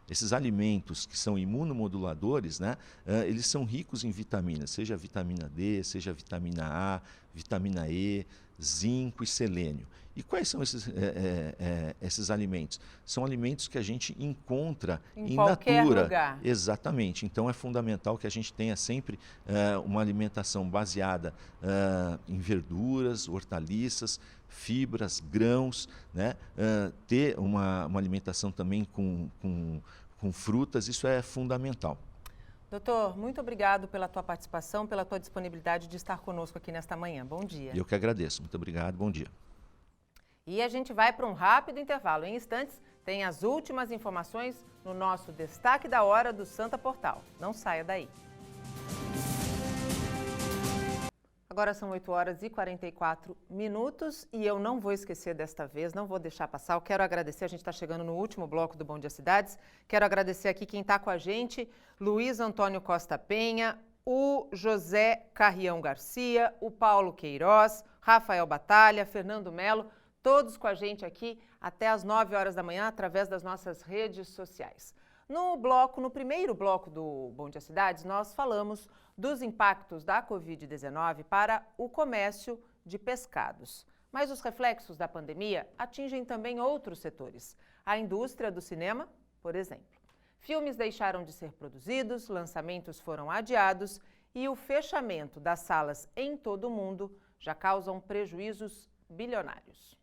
esses alimentos que são imunomoduladores, né, eles são ricos em vitaminas, seja vitamina D, seja vitamina A, vitamina E, zinco e selênio. E quais são esses alimentos? São alimentos que a gente encontra em qualquer natura. Lugar. Exatamente. Então é fundamental que a gente tenha sempre uma alimentação baseada em verduras, hortaliças, fibras, grãos, né? Ter uma alimentação também com frutas, isso é fundamental. Doutor, muito obrigado pela tua participação, pela tua disponibilidade de estar conosco aqui nesta manhã. Bom dia. Eu que agradeço. Muito obrigado. Bom dia. E a gente vai para um rápido intervalo. Em instantes, tem as últimas informações no nosso Destaque da Hora do Santa Portal. Não saia daí. Agora são 8h44 e eu não vou esquecer desta vez, não vou deixar passar. Eu quero agradecer, a gente está chegando no último bloco do Bom Dia Cidades. Quero agradecer aqui quem está com a gente, Luiz Antônio Costa Penha, o José Carrião Garcia, o Paulo Queiroz, Rafael Batalha, Fernando Melo, todos com a gente aqui até às 9 horas da manhã, através das nossas redes sociais. No primeiro bloco do Bom Dia Cidades, nós falamos dos impactos da Covid-19 para o comércio de pescados. Mas os reflexos da pandemia atingem também outros setores. A indústria do cinema, por exemplo. Filmes deixaram de ser produzidos, lançamentos foram adiados e o fechamento das salas em todo o mundo já causam prejuízos bilionários.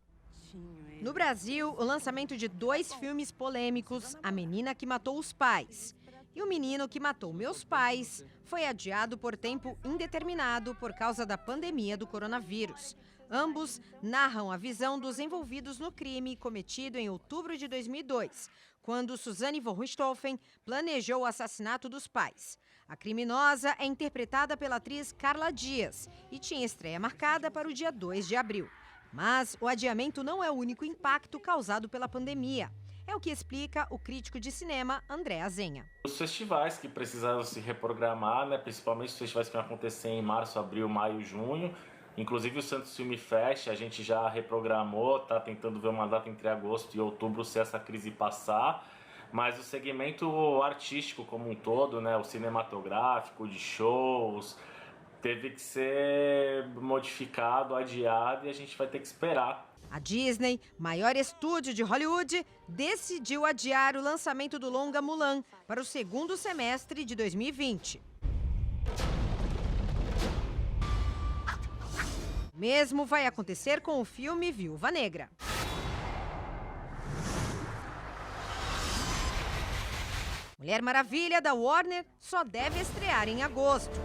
No Brasil, o lançamento de 2 filmes polêmicos, A Menina que Matou os Pais e O Menino que Matou Meus Pais, foi adiado por tempo indeterminado por causa da pandemia do coronavírus. Ambos narram a visão dos envolvidos no crime cometido em outubro de 2002, quando Suzanne von Richthofen planejou o assassinato dos pais. A criminosa é interpretada pela atriz Carla Dias e tinha estreia marcada para o dia 2 de abril. Mas o adiamento não é o único impacto causado pela pandemia. É o que explica o crítico de cinema André Azenha. Os festivais que precisaram se reprogramar, né, principalmente os festivais que vão acontecer em março, abril, maio, junho. Inclusive o Santos Film Fest, a gente já reprogramou, está tentando ver uma data entre agosto e outubro se essa crise passar. Mas o segmento artístico como um todo, né, o cinematográfico, de shows, teve que ser modificado, adiado e a gente vai ter que esperar. A Disney, maior estúdio de Hollywood, decidiu adiar o lançamento do longa Mulan para o segundo semestre de 2020. O mesmo vai acontecer com o filme Viúva Negra. Mulher Maravilha, da Warner, só deve estrear em agosto.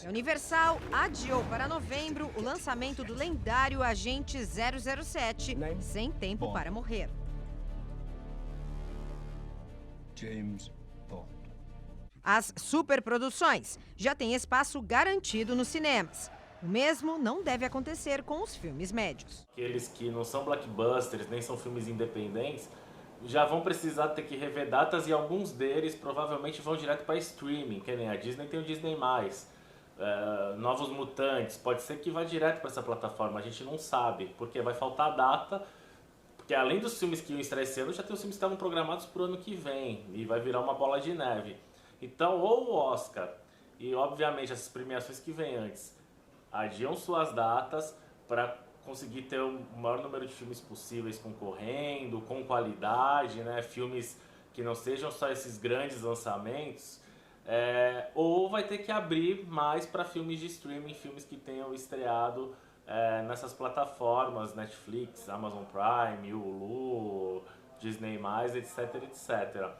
A Universal adiou para novembro o lançamento do lendário Agente 007, Sem Tempo para Morrer. James Bond. As superproduções já têm espaço garantido nos cinemas. O mesmo não deve acontecer com os filmes médios. Aqueles que não são blockbusters, nem são filmes independentes, já vão precisar ter que rever datas e alguns deles provavelmente vão direto para streaming, que nem a Disney tem o Disney+. Novos Mutantes, pode ser que vá direto para essa plataforma, a gente não sabe, porque vai faltar data, porque além dos filmes que iam estrear esse ano, já tem os filmes que estavam programados para o ano que vem, e vai virar uma bola de neve. Então, ou o Oscar, e obviamente essas premiações que vêm antes, adiam suas datas para conseguir ter o maior número de filmes possíveis concorrendo, com qualidade, né? Filmes que não sejam só esses grandes lançamentos, ou vai ter que abrir mais para filmes de streaming, filmes que tenham estreado nessas plataformas, Netflix, Amazon Prime, Hulu, Disney+, etc, etc.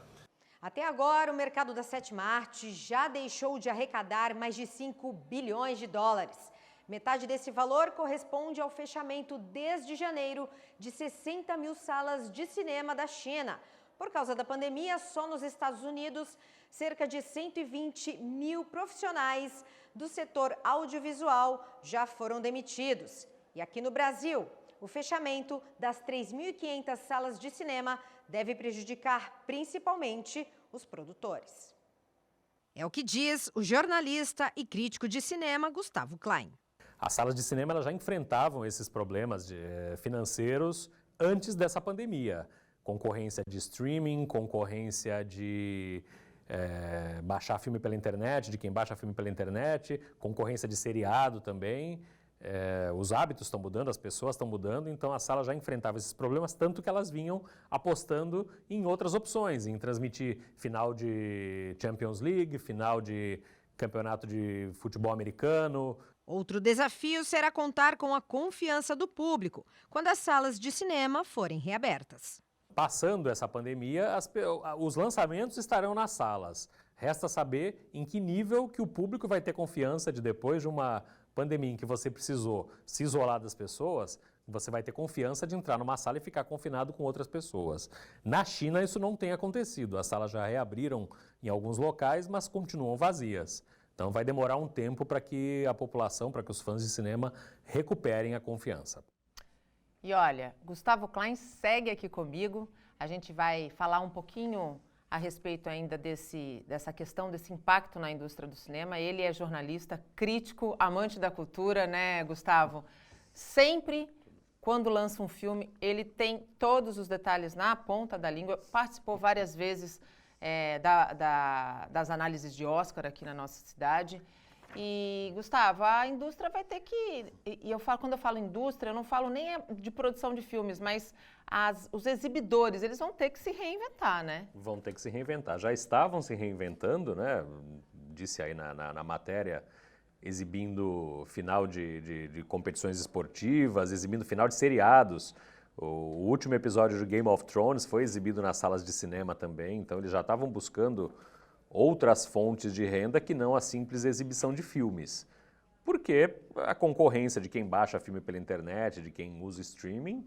Até agora, o mercado da sétima arte já deixou de arrecadar mais de 5 bilhões de dólares. Metade desse valor corresponde ao fechamento desde janeiro de 60 mil salas de cinema da China. Por causa da pandemia, só nos Estados Unidos, cerca de 120 mil profissionais do setor audiovisual já foram demitidos. E aqui no Brasil, o fechamento das 3.500 salas de cinema deve prejudicar principalmente os produtores. É o que diz o jornalista e crítico de cinema Gustavo Klein. As salas de cinema elas já enfrentavam esses problemas financeiros antes dessa pandemia. Concorrência de streaming, concorrência de baixar filme pela internet, de quem baixa filme pela internet, concorrência de seriado também. Os hábitos estão mudando, as pessoas estão mudando, então a sala já enfrentava esses problemas, tanto que elas vinham apostando em outras opções, em transmitir final de Champions League, final de campeonato de futebol americano. Outro desafio será contar com a confiança do público quando as salas de cinema forem reabertas. Passando essa pandemia, os lançamentos estarão nas salas. Resta saber em que nível que o público vai ter confiança de, depois de uma pandemia em que você precisou se isolar das pessoas, você vai ter confiança de entrar numa sala e ficar confinado com outras pessoas. Na China isso não tem acontecido. As salas já reabriram em alguns locais, mas continuam vazias. Então vai demorar um tempo para que a população, para que os fãs de cinema recuperem a confiança. E olha, Gustavo Klein segue aqui comigo. A gente vai falar um pouquinho a respeito ainda dessa questão, desse impacto na indústria do cinema. Ele é jornalista, crítico, amante da cultura, né, Gustavo? Sempre, quando lança um filme, ele tem todos os detalhes na ponta da língua. Participou várias vezes das análises de Oscar aqui na nossa cidade. E, Gustavo, a indústria vai ter que... quando eu falo indústria, eu não falo nem de produção de filmes, mas os exibidores, eles vão ter que se reinventar, né? Vão ter que se reinventar. Já estavam se reinventando, né? Disse aí na matéria, exibindo final de competições esportivas, exibindo final de seriados. O último episódio de Game of Thrones foi exibido nas salas de cinema também, então eles já estavam buscando outras fontes de renda que não a simples exibição de filmes. Porque a concorrência de quem baixa filme pela internet, de quem usa streaming,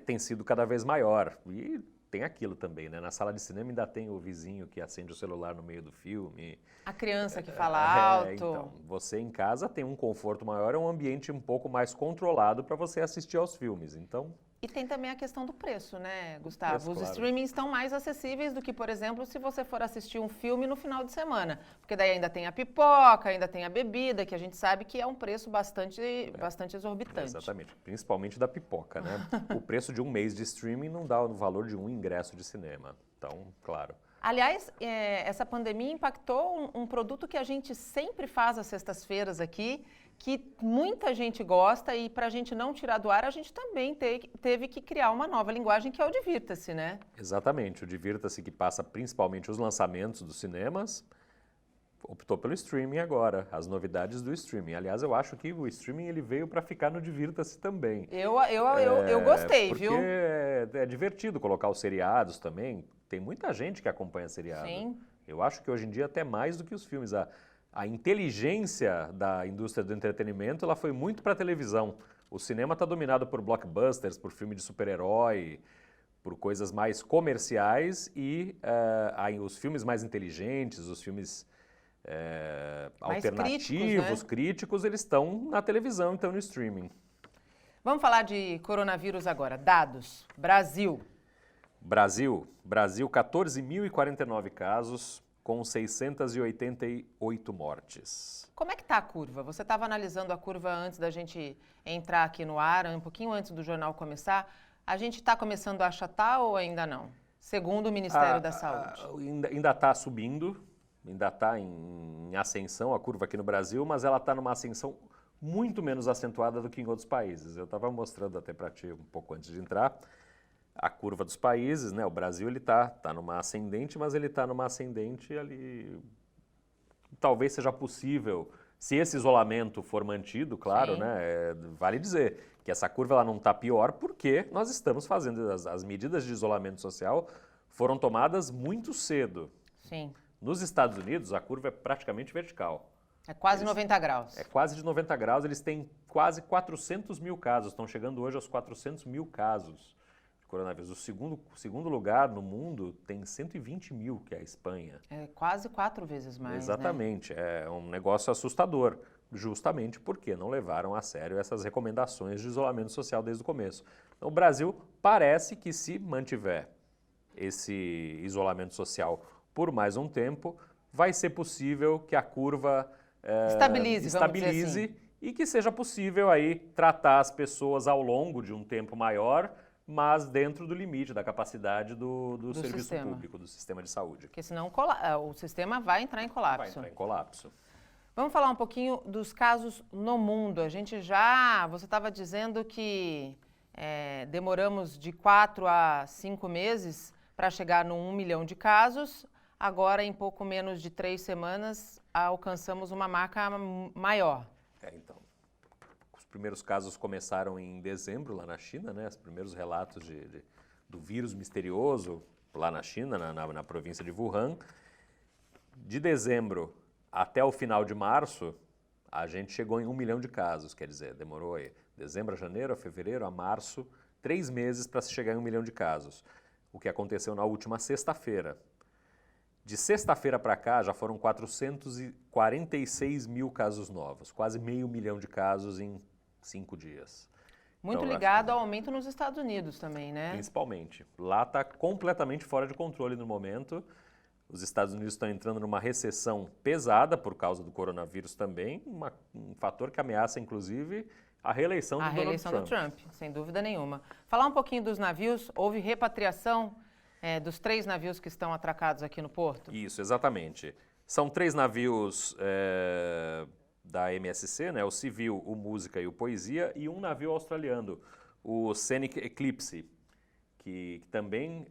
tem sido cada vez maior. E tem aquilo também, né? Na sala de cinema ainda tem o vizinho que acende o celular no meio do filme. A criança que fala alto. Então, você em casa tem um conforto maior, é um ambiente um pouco mais controlado para você assistir aos filmes. Então... E tem também a questão do preço, né, Gustavo? Isso, os claro. Streamings estão mais acessíveis do que, por exemplo, se você for assistir um filme no final de semana. Porque daí ainda tem a pipoca, ainda tem a bebida, que a gente sabe que é um preço bastante exorbitante. Exatamente, principalmente da pipoca, né? O preço de um mês de streaming não dá o valor de um ingresso de cinema. Então, claro. Aliás, essa pandemia impactou um produto que a gente sempre faz às sextas-feiras aqui, que muita gente gosta, e para a gente não tirar do ar, a gente também teve que criar uma nova linguagem, que é o Divirta-se, né? Exatamente, o Divirta-se, que passa principalmente os lançamentos dos cinemas, optou pelo streaming agora, as novidades do streaming. Aliás, eu acho que o streaming ele veio para ficar no Divirta-se também. Eu gostei, porque viu? É divertido colocar os seriados também. Tem muita gente que acompanha seriado. Sim. Eu acho que hoje em dia até mais do que os filmes. A inteligência da indústria do entretenimento ela foi muito para a televisão. O cinema está dominado por blockbusters, por filme de super-herói, por coisas mais comerciais, e os filmes mais inteligentes, os filmes alternativos, críticos, eles estão na televisão, então no streaming. Vamos falar de coronavírus agora. Dados. Brasil, 14.049 casos, com 688 mortes. como é que está a curva? Você estava analisando a curva antes da gente entrar aqui no ar, um pouquinho antes do jornal começar. A gente está começando a achatar ou ainda não? Segundo o Ministério da Saúde. Ainda está subindo, ainda está em ascensão a curva aqui no Brasil, mas ela está numa ascensão muito menos acentuada do que em outros países. Eu estava mostrando até para ti um pouco antes de entrar a curva dos países, né? O Brasil ele tá numa ascendente, mas ele está numa ascendente ali. Talvez seja possível, se esse isolamento for mantido, claro, né? Vale dizer que essa curva ela não está pior porque nós estamos fazendo as medidas de isolamento social foram tomadas muito cedo. Sim. Nos Estados Unidos a curva é praticamente vertical. É quase 90 graus. É quase de 90 graus. Eles têm quase 400 mil casos. Estão chegando hoje aos 400 mil casos. Coronavírus. O segundo lugar no mundo tem 120 mil, que é a Espanha. É quase 4 vezes mais, Exatamente. né? É um negócio assustador, justamente porque não levaram a sério essas recomendações de isolamento social desde o começo. Então, o Brasil parece que, se mantiver esse isolamento social por mais um tempo, vai ser possível que a curva estabilize assim. E que seja possível aí tratar as pessoas ao longo de um tempo maior, mas dentro do limite, da capacidade do serviço público, do sistema de saúde. Porque senão o sistema vai entrar em colapso. Vai entrar em colapso. Vamos falar um pouquinho dos casos no mundo. Você estava dizendo que demoramos de 4 a 5 meses para chegar no 1 milhão de casos. Agora, em pouco menos de 3 semanas, alcançamos uma marca maior. Então. Os primeiros casos começaram em dezembro, lá na China, né? Os primeiros relatos do vírus misterioso lá na China, na província de Wuhan. De dezembro até o final de março, a gente chegou em 1 milhão de casos, quer dizer, demorou aí dezembro a janeiro, a fevereiro, a março, 3 meses para se chegar em 1 milhão de casos. O que aconteceu na última sexta-feira. De sexta-feira para cá, já foram 446 mil casos novos, quase meio milhão de casos em 5 dias. Muito ligado ao aumento nos Estados Unidos também, né? Principalmente. Lá está completamente fora de controle no momento. Os Estados Unidos estão entrando numa recessão pesada por causa do coronavírus também, um fator que ameaça, inclusive, a reeleição do Donald Trump. A reeleição do Trump, sem dúvida nenhuma. Falar um pouquinho dos navios, houve repatriação dos 3 navios que estão atracados aqui no porto? Isso, exatamente. São 3 navios da MSC, né, o Civil, o Música e o Poesia, e um navio australiano, o Scenic Eclipse, que também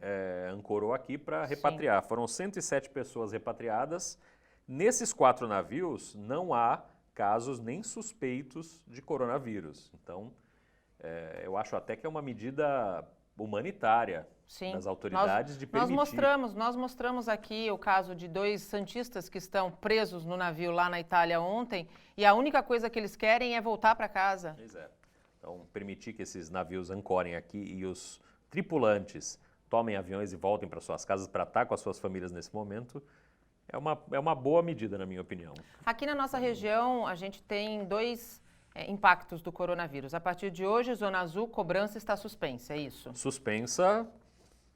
ancorou aqui para repatriar. Sim. Foram 107 pessoas repatriadas. Nesses 4 navios não há casos nem suspeitos de coronavírus. Então, eu acho até que é uma medida humanitária. Sim. Das autoridades de permitir. Nós mostramos aqui o caso de 2 santistas que estão presos no navio lá na Itália ontem, e a única coisa que eles querem é voltar para casa. Pois é. Então, permitir que esses navios ancorem aqui e os tripulantes tomem aviões e voltem para suas casas para estar com as suas famílias nesse momento, é uma boa medida, na minha opinião. Aqui na nossa região, a gente tem 2 impactos do coronavírus. A partir de hoje, Zona Azul, cobrança está suspensa, é isso? Suspensa,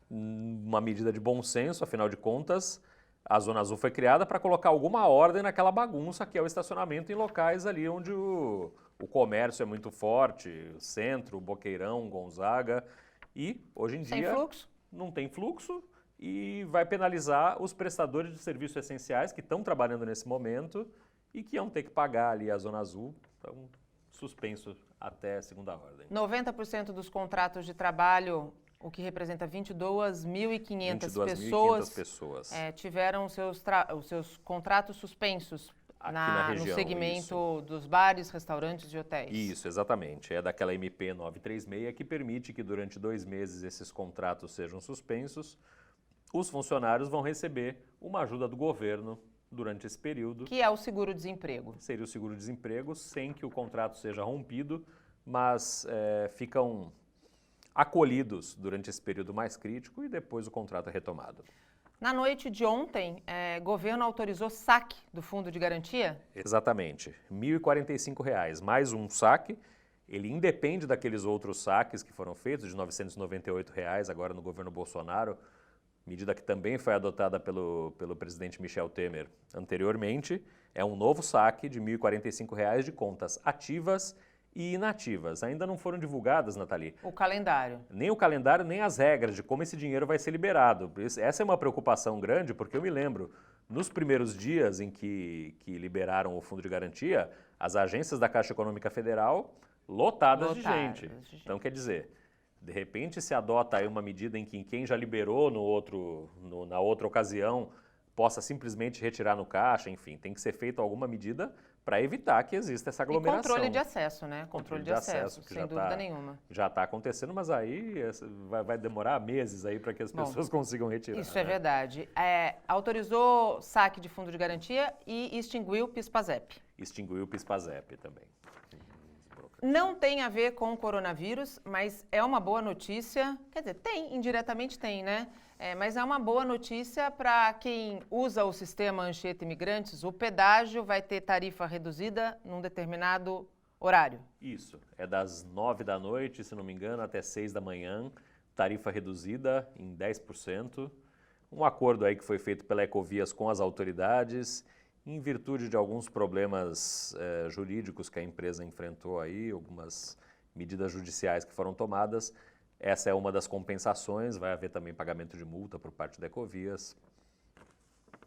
uma medida de bom senso, afinal de contas, a Zona Azul foi criada para colocar alguma ordem naquela bagunça que é o estacionamento em locais ali onde o comércio é muito forte, o Centro, Boqueirão, Gonzaga, e hoje em dia não tem fluxo e vai penalizar os prestadores de serviços essenciais que estão trabalhando nesse momento e que iam ter que pagar ali a Zona Azul, então suspenso até segunda ordem. 90% dos contratos de trabalho, o que representa 22.500 pessoas, tiveram os seus contratos suspensos na região, no segmento dos bares, restaurantes e hotéis. Isso, exatamente. É daquela MP 936 que permite que durante 2 meses esses contratos sejam suspensos. Os funcionários vão receber uma ajuda do governo durante esse período. Que é o seguro-desemprego. Seria o seguro-desemprego sem que o contrato seja rompido, mas ficam acolhidos durante esse período mais crítico e depois o contrato é retomado. Na noite de ontem, o governo autorizou saque do Fundo de Garantia? Exatamente, R$ 1.045, mais um saque. Ele independe daqueles outros saques que foram feitos, de R$ 998 agora no governo Bolsonaro, medida que também foi adotada pelo presidente Michel Temer anteriormente. É um novo saque de R$ 1.045 de contas ativas e inativas. Ainda não foram divulgadas, Nathalie. O calendário. Nem o calendário, nem as regras de como esse dinheiro vai ser liberado. Essa é uma preocupação grande, porque eu me lembro, nos primeiros dias em que liberaram o Fundo de Garantia, as agências da Caixa Econômica Federal lotadas de gente. Então, quer dizer, de repente se adota aí uma medida em que quem já liberou na outra ocasião possa simplesmente retirar no caixa, enfim, tem que ser feita alguma medida para evitar que exista essa aglomeração. E controle de acesso, né? Controle de acesso, sem dúvida nenhuma. Já está acontecendo, mas aí vai demorar meses aí para que as pessoas consigam retirar. Isso é verdade. Autorizou saque de fundo de garantia e extinguiu o PIS/PASEP. Extinguiu o PIS/PASEP também. Não tem a ver com o coronavírus, mas é uma boa notícia. Quer dizer, indiretamente tem, né? Mas é uma boa notícia para quem usa o sistema Anchieta Imigrantes. O pedágio vai ter tarifa reduzida num determinado horário. Isso, é das 9 da noite, se não me engano, até 6 da manhã, tarifa reduzida em 10%. Um acordo aí que foi feito pela Ecovias com as autoridades, em virtude de alguns problemas jurídicos que a empresa enfrentou aí, algumas medidas judiciais que foram tomadas. Essa é uma das compensações, vai haver também pagamento de multa por parte da Ecovias.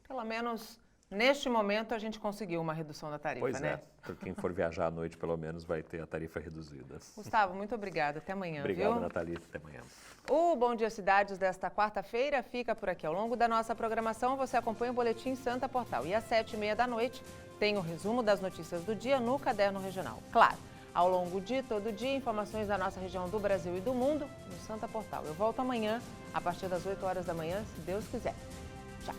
Pelo menos neste momento a gente conseguiu uma redução da tarifa, pois né? Por quem for viajar à noite, pelo menos, vai ter a tarifa reduzida. Gustavo, muito obrigada. Até amanhã, Obrigado, viu? Nathalie. Até amanhã. O Bom Dia Cidades desta quarta-feira fica por aqui. Ao longo da nossa programação, você acompanha o Boletim Santa Portal. E às 7h30 da noite tem o resumo das notícias do dia no Caderno Regional. Claro, ao longo de todo dia, informações da nossa região do Brasil e do mundo no Santa Portal. Eu volto amanhã, a partir das 8 horas da manhã, se Deus quiser. Tchau.